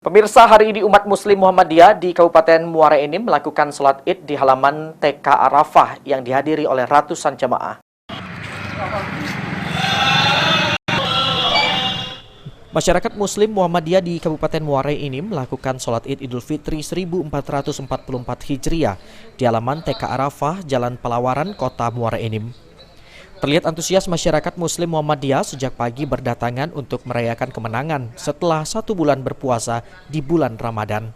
Pemirsa, hari ini umat Muslim Muhammadiyah di Kabupaten Muara Enim melakukan sholat Id di halaman TK Arafah yang dihadiri oleh ratusan jemaah. Masyarakat Muslim Muhammadiyah di Kabupaten Muara Enim melakukan sholat Id Idul Fitri 1444 Hijriah di halaman TK Arafah, Jalan Pelawaran, Kota Muara Enim. Terlihat antusias masyarakat Muslim Muhammadiyah sejak pagi berdatangan untuk merayakan kemenangan setelah 1 bulan berpuasa di bulan Ramadan.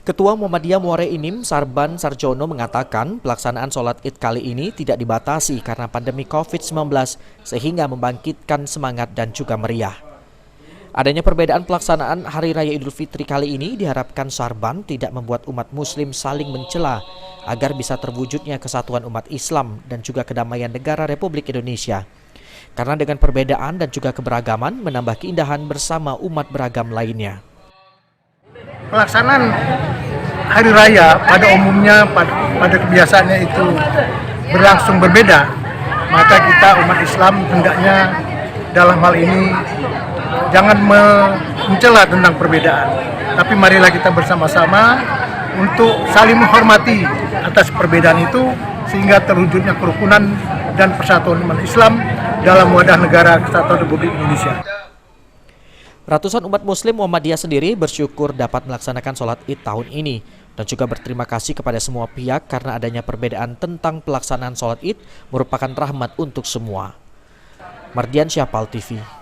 Ketua Muhammadiyah Muara Enim, Sarban Sarjono, mengatakan pelaksanaan sholat Id kali ini tidak dibatasi karena pandemi COVID-19 sehingga membangkitkan semangat dan juga meriah. Adanya perbedaan pelaksanaan Hari Raya Idul Fitri kali ini diharapkan Sarban tidak membuat umat Muslim saling mencela agar bisa terwujudnya kesatuan umat Islam dan juga kedamaian negara Republik Indonesia. Karena dengan perbedaan dan juga keberagaman menambah keindahan bersama umat beragam lainnya. Pelaksanaan Hari Raya pada umumnya pada kebiasaannya itu berlangsung berbeda, maka kita umat Islam hendaknya dalam hal ini jangan mencela tentang perbedaan, tapi marilah kita bersama-sama untuk saling menghormati atas perbedaan itu sehingga terwujudnya kerukunan dan persatuan umat Islam dalam wadah negara kesatuan Republik Indonesia. Ratusan umat Muslim Muhammadiyah sendiri bersyukur dapat melaksanakan sholat Id tahun ini dan juga berterima kasih kepada semua pihak karena adanya perbedaan tentang pelaksanaan sholat Id merupakan rahmat untuk semua. Mardian Syah, PAL TV.